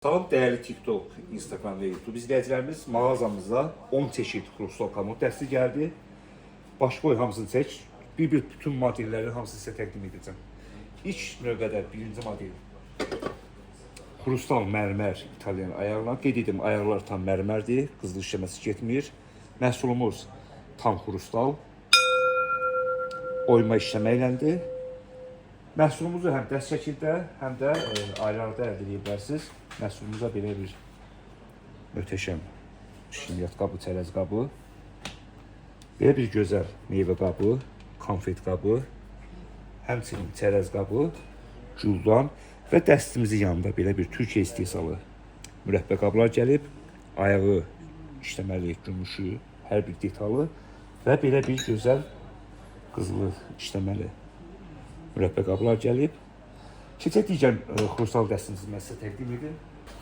Salam değerli TikTok, Instagram ve YouTube izleyicilerimiz, mağazamıza 10 çeşit Krustal komod dəsti gəldi. Baş boy hamısını çək. Bir bütün modelləri hamısını sizə təqdim edəcəm. İlk növbədə birinci model Krustal mərmər İtalyan ayaqlar. Qeyd edim, ayaqlar tam mərmərdir, qızıl işləməsi getmir. Məhsulumuz tam Krustal. Oyma işləməklədir. Məhsulumuzu həm dəst şəkildə, həm də ayrı-ayrı əldə edə bilərsiniz. Məhsulumuza belə bir möhtəşəm şirniyyat qabı, çərəz qabı, belə bir gözəl meyvə qabı, konfet qabı, həmçinin çərəz qabı, güldan və dəstimizin yanında belə bir Türkiyə istehsalı mürəbbə qablar gəlib, ayağı işləməli, gümüşü, hər bir detalı və belə bir gözəl qızılı işləməli mürəbbə qablar gəlib. Keçək digər Krustal dəstimizi mən sizə təqdim edim.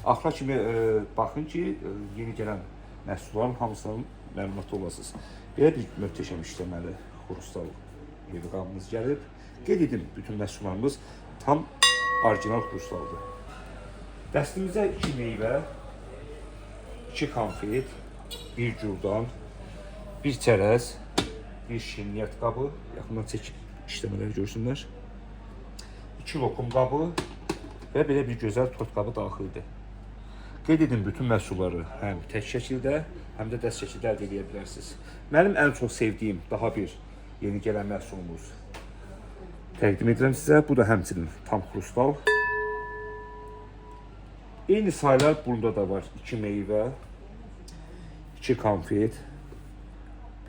Axıra kimi baxın ki, yeni gələn məhsulların hamısından məlumat olasınız. Belə bir möhtəşəm işləməli Krustal meyvə qabımız gəlib. Qeyd edim, bütün məhsullarımız tam orijinal Krustaldır. Dəstimizə 2 meyvə, 2 konfet, 1 güldan, 1 çərəz, 1 şirniyyat qabı, yaxından çəkib işləmələri görsünlər. 2 lokum qabı və belə bir gözəl tort qabı daxildir. Qeyd edin, bütün məhsulları həm tək şəkildə, həm də dəst şəkildə əldə edə bilərsiniz. Mənim ən çox sevdiyim daha bir yeni gələn məhsulumuz təqdim edirəm sizə. Bu da həmçinin tam Krustal. Eyni saylar bunda da var. 2 meyvə, 2 konfet,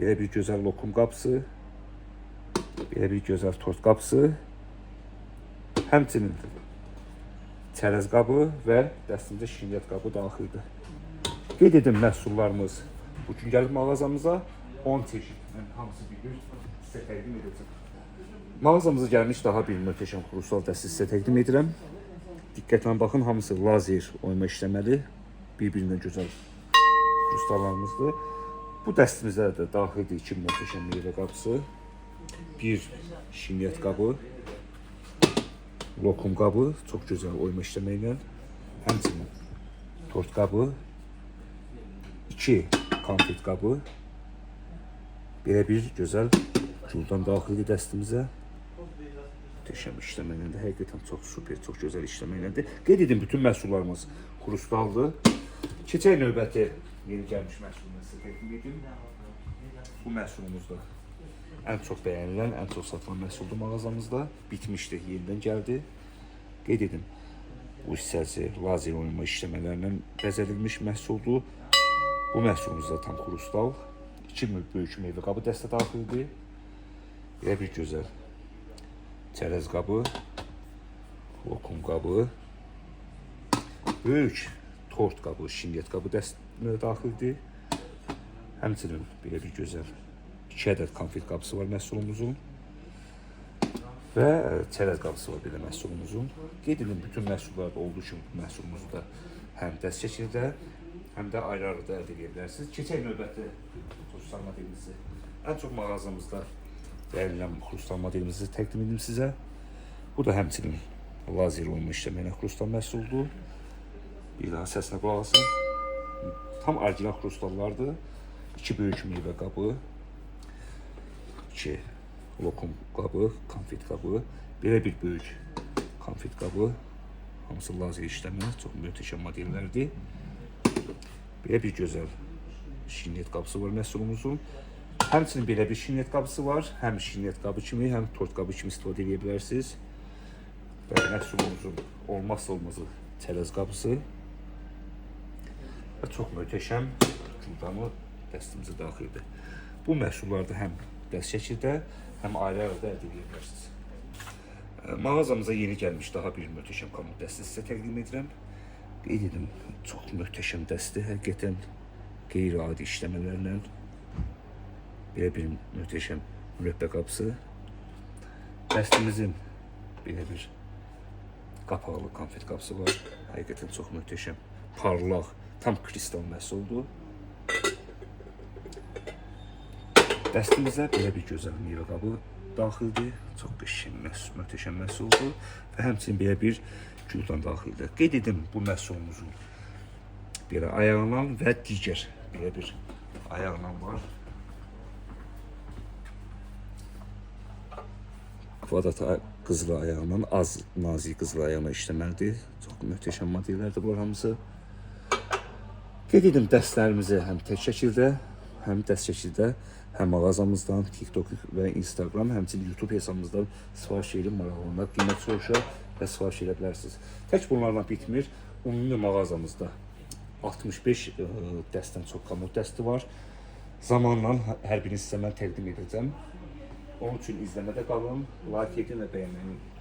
belə bir gözəl lokum qabısı, belə bir gözəl tort qabısı, həmçinin çərəz qabı və dəstimizdə şirniyyat qabı daxildir. Qeyd edin, məhsullarımız bu gün gəlib mağazamıza 10 çeşid. Mən hamısı bir sizə təqdim edəcəm. Mağazamıza gəlmiş daha bir möhtəşəm Krustal dəsti sizə təqdim edirəm. Diqqətlə baxın, hamısı lazer oyma işləməli, bir-birindən gözəl krustallarımızdır. Bu dəstimizdə də daxildir 2 möhtəşəm meyvə qabısı, 1 şirniyyat qabı, lokum qabı, çox gözəl oyma işləməklə, həmçinin tort qabı, 2 konfet qabı, belə bir gözəl güldan daxildir dəstimizə. Möhtəşəm işləməklədir, həqiqətən çox super, çox gözəl işləməklədir. Qeyd edin, bütün məhsullarımız Krustaldır. Keçək növbəti yeni gəlmiş məhsulunu sizə təqdim edim. Bu məhsulumuz da ən çox bəyənilən, ən çox satılan məhsuldur mağazamızda. Bitmişdir, yenidən gəldi. Qeyd edin, bu hissəsi lazer oyma işləmələrlə bəzədilmiş məhsuldur. Bu məhsulumuz da tam Krustal. 2 böyük meyvə qabı dəstə daxildir. Belə bir gözəl çərəz qabı, lokum qabı, böyük tort qabı, şirniyyat qabı dəstə daxildir. Həmçinin belə bir gözəl 2 ədəd konfet qabısı var məhsulumuzun və çərəz qabısı var belə məhsulumuzun. Qeyd edin, bütün məhsullarda olduğu kimi bu məhsulumuzu da həm dəst şəkildə, həm də ayrı-ayrı da əldə edə bilərsiniz. Keçək növbəti Krustal modelimizi. Ən çox mağazamızda verilən Krustal modelimizi təqdim edim sizə. Bu da həmçinin lazer oyma işləməklə Krustal məhsuldur. Bir daha səsinə qulaq asın. Tam orijinal Krustallardır. 2 böyük meyvə qabı, 2 lokum qabı, konfet qabı, belə bir böyük konfet qabı, hamısı lazer işləmə, çox möhtəşəm modellərdir. Belə bir gözəl şirniyyat qabısı var məhsulumuzun. Həmçinin belə bir şirniyyat qabısı var, həm şirniyyat qabı kimi, həm tort qabı kimi istifadə edə bilərsiniz. Və məhsulumuzun olmazsa olmazı çərəz qabısı və çox möhtəşəm güldanı dəstimizə daxildir. Bu məhsullarda həm dəst şəkildə, həm ayrı-ayrı əldə edə bilərsiniz. Mağazamıza yeni gəlmiş daha bir möhtəşəm komod dəsti sizə təqdim edirəm. Qeyd edin, çox möhtəşəm dəsti, həqiqətən qeyri-adi işləmələrlə belə bir möhtəşəm mürəbbə qabısı. Dəstimizin belə bir qapaqlı konfet qabısı var. Həqiqətən çox möhtəşəm, parlaq, tam kristal məhsuldur. Dəstimizə belə bir gözəl meyvə qabı daxildir. Çox qəşəng, möhtəşəm məhsuldur və həmçinin belə bir güldan daxildir. Qeyd edim bu məhsulumuzun belə ayağından və digər belə bir ayağından var. Kvadrat qızılı ayağından az nazik qızılı ayağına işləməlidir. Çox möhtəşəm modellərdir bu hamısı. Qeyd edim dərslərimizi həm tək şəkildə, həm dəst şəkildə, həm mağazamızdan, TikTok və Instagram, həmçinin YouTube hesabımızdan sifariş edin, maraqlarına qiymət soruşa və sifariş edə bilərsiniz. Tək bunlarla bitmir. Ümumi mağazamızda 65 dəstdən çox komod dəsti var. Zamanla hər birini sizə mən təqdim edəcəm. Onun üçün izləmədə qalın, like edin və bəyənməyi unutmayın.